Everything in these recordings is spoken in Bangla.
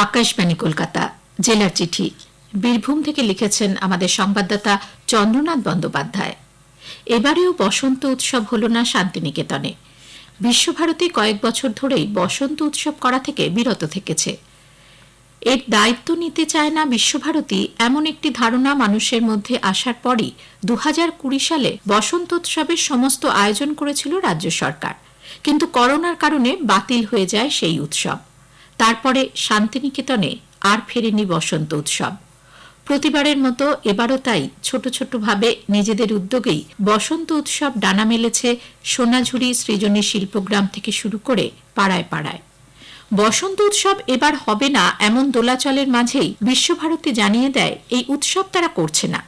আকাশবাণী কলকাতা জেলার চিঠি বীরভূম থেকে লিখেছেন আমাদের সংবাদদাতা চন্দ্রনাথ বন্দ্যোপাধ্যায়। এবারেও বসন্ত উৎসব হলো না শান্তিনিকেতনে। বিশ্বভারতী কয়েক বছর ধরেই বসন্ত উৎসব করা থেকে বিরত থেকেছে। এর দায়িত্ব নিতে চায় না বিশ্বভারতী এমন একটি ধারণা মানুষের মধ্যে আসার পরই 2020 সালে বসন্ত উৎসবের সমস্ত আয়োজন করেছিল রাজ্য সরকার, কিন্তু করোনার কারণে বাতিল হয়ে যায় সেই উৎসব। তারপরে শান্তিনিকেতনে আর ফেরেনি বসন্ত উৎসব। প্রতিবারের মতো এবারও তাই ছোট ছোট ভাবে নিজেদের উদ্যোগেই বসন্ত উৎসব ডানা মেলেছে সোনাঝুরি সৃজনী শিল্পগ্রাম থেকে শুরু করে পাড়ায় পাড়ায়। বসন্ত উৎসব এবার হবে না এমন দোলাচলের মাঝেই বিশ্বভারতী জানিয়ে দেয় এই উৎসব তারা করছে না।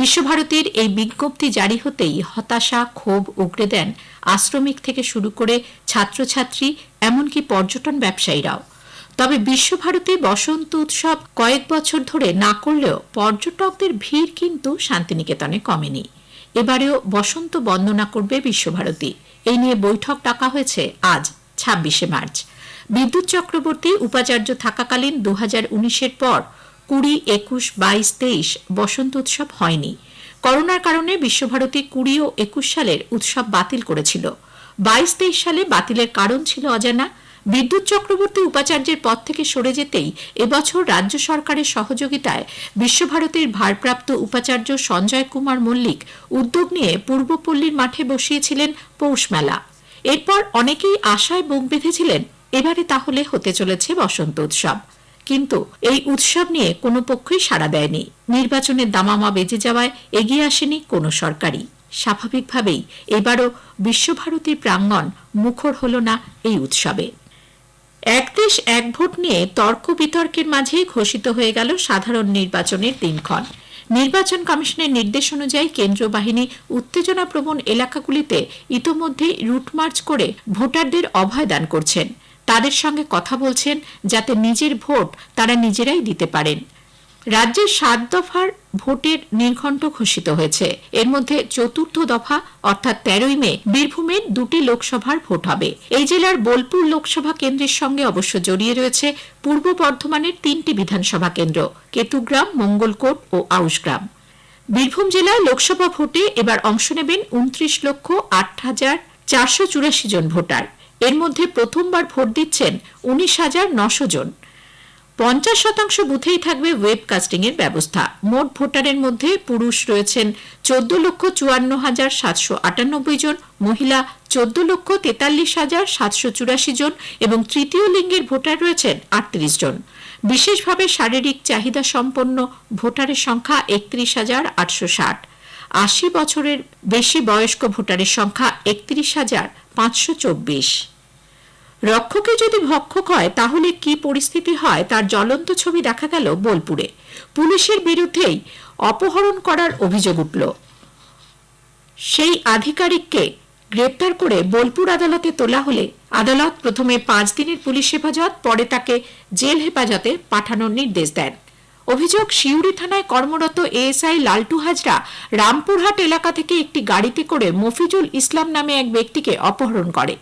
বিশ্বভারতীর এই বিজ্ঞপ্তি জারি হতেই হতাশা ক্ষোভ উগরে দেন আশ্রমিক থেকে শুরু করে ছাত্রছাত্রী এমনকি পর্যটন ব্যবসায়ীরাও। তবে বিশ্বভারতী বসন্ত উৎসব কয়েক বছর ধরে না করলেও পর্যটকদের ভিড় কিন্তু শান্তিনিকেতনে কমেনি। এবারেও বসন্ত বন্দনা করবে বিশ্বভারতী। এই নিয়ে বৈঠক ডাকা হয়েছে আজ 26শে মার্চ। বিদ্যুৎ চক্রবর্তী উপাচার্য থাকাকালীন 2019-এর পর 20, 21, 22, 23 বসন্ত উৎসব হয়নি। করোনার কারণে বিশ্বভারতী 20 ও 21 সালের উৎসব বাতিল করেছিল। 22-23 সালে বাতিলের কারণ ছিল অজানা। বিদ্যুৎ চক্রবর্তী উপাচার্যের পদ থেকে সরে যেতেই এবছর রাজ্য সরকারের সহযোগিতায় বিশ্বভারতীর ভারপ্রাপ্ত উপাচার্য সঞ্জয় কুমার মল্লিক উদ্যোগ নিয়ে পূর্বপল্লীর মাঠে বসিয়েছিলেন পৌষ মেলা। এরপর অনেকেই আশায় বুক বেঁধেছিলেন এবারে তাহলে হতে চলেছে বসন্ত উৎসব, কিন্তু এই উৎসব নিয়ে কোনো পক্ষই সাড়া দেয়নি। নির্বাচনের দামামা বেজে যাওয়ায় এগিয়ে আসেনি কোনো সরকারই। স্বাভাবিকভাবেই এবারও বিশ্বভারতীর প্রাঙ্গণ মুখর হল না এই উৎসবে। এক দেশ এক ভোট নিয়ে তর্ক বিতর্কের মাঝেই ঘোষিত হয়ে গেল সাধারণ নির্বাচনের দিনক্ষণ। নির্বাচন কমিশনের নির্দেশ অনুযায়ী কেন্দ্রীয় বাহিনী উত্তেজনাপ্রবণ এলাকাগুলিতে ইতোমধ্যেই রুটমার্চ করে ভোটারদের অভয় দান করছেন। তাদের সঙ্গে কথা বলছেন যাতে নিজের ভোট তারা নিজেরাই দিতে পারেন। রাজ্যের 7 দফার ভোটের নির্ঘণ্ট ঘোষিত হয়েছে। এর মধ্যে চতুর্থ দফা অর্থাৎ 13ই মে বীরভূমের 2টি লোকসভার ভোট হবে। এই জেলার বোলপুর লোকসভা কেন্দ্রের সঙ্গে অবশ্য জড়িয়ে রয়েছে পূর্ব বর্ধমানের 3টি বিধানসভা কেন্দ্র, কেতুগ্রাম, মঙ্গলকোট ও আউশগ্রাম। বীরভূম জেলায় লোকসভা ভোটে এবার অংশ নেবেন 29,08,484 জন ভোটার। এর মধ্যে প্রথমবার ভোট দিচ্ছেন 19,900 জন। 50% বুথেই থাকবে ওয়েবকাস্টিং এর ব্যবস্থা। মোট ভোটারের মধ্যে পুরুষ রয়েছেন 14,54,798 জন, মহিলা 14,43,784 জন এবং তৃতীয় লিঙ্গের ভোটার রয়েছেন 38 জন। বিশেষভাবে শারীরিক চাহিদা সম্পন্ন ভোটারের সংখ্যা 31,860। 80 বছরের বেশি বয়স্ক ভোটারের সংখ্যা 31,524। রক্ষকে যদি ভক্ষক হয় তাহলে কি পরিস্থিতি হয় তার জ্বলন্ত ছবি দেখা গেল বোলপুরে। পুলিশের বিরুদ্ধেই অপহরণ করার অভিযোগ উঠল। সেই আধিকারিককে গ্রেপ্তার করে বোলপুর আদালতে তোলা হলে আদালত প্রথমে 5 দিনের পুলিশ হেফাজত, পরে তাকে জেল হেফাজতে পাঠানোর নির্দেশ দেন। অভিযোগ, শিউড়ি থানায় কর্মরত এএসআই লালটু হাজরা রামপুরহাট এলাকা থেকে একটি গাড়িতে করে মফিজুল ইসলাম নামে এক ব্যক্তিকে অপহরণ করে।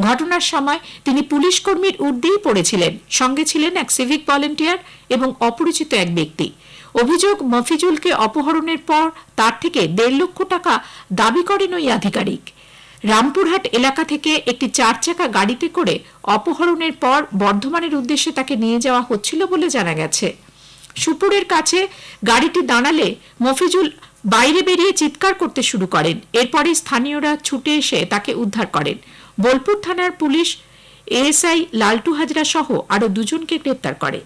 ঘটনার সময় তিনি পুলিশ কর্মীর ঊর্ধ্বেই পড়েছিলেন। সঙ্গে ছিলেন এক সিভিক ভলেন্টিয়ার এবং অপরিচিত এক ব্যক্তি। অভিযোগ, মফিজুলকে অপহরণের পর তার থেকে 1.5 লক্ষ টাকা দাবি করেন ওই আধিকারিক। রামপুরহাট এলাকা থেকে একটি 4 চাকা গাড়িতে করে অপহরণের পর বর্ধমানের উদ্দেশ্যে তাকে নিয়ে যাওয়া হচ্ছিল বলে জানা গেছে। সুপুরের কাছে গাড়িটি দাঁড়ালে মফিজুল বাইরে বেরিয়ে চিৎকার করতে শুরু করেন। এরপরে স্থানীয়রা ছুটে এসে তাকে উদ্ধার করেন। বোলপুর থানার পুলিশ এএসআই লালটু হাজরা সহ আরো 2 জনকে গ্রেপ্তার করে।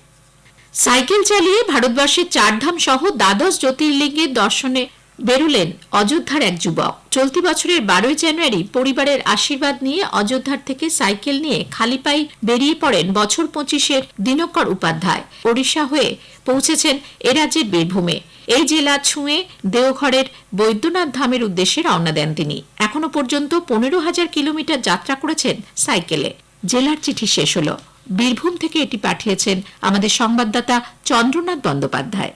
সাইকেল চালিয়ে ভারতবর্ষের 4 ধাম সহ দ্বাদশ জ্যোতির্লিঙ্গের দর্শনে বেরোলেন অযোধ্যার এক যুবক। চলতি বছরের 12ই জানুয়ারি পরিবারের আশীর্বাদ নিয়ে অযোধ্যার থেকে সাইকেল নিয়ে খালি পায়ে বেরিয়ে পড়েন বছর 25-এর দিনকর উপাধ্যায়। ওড়িশা হয়ে পৌঁছেছেন এ রাজ্যের বীরভূমে। এই জেলা ছুঁয়ে দেওঘরের বৈদ্যনাথ ধামের উদ্দেশ্যে রওনা দেন তিনি। এখনো পর্যন্ত 15,000 কিলোমিটার যাত্রা করেছেন সাইকেলে। জেলার চিঠি শেষ হলো। বীরভূম থেকে এটি পাঠিয়েছেন আমাদের সংবাদদাতা চন্দ্রনাথ বন্দ্যোপাধ্যায়।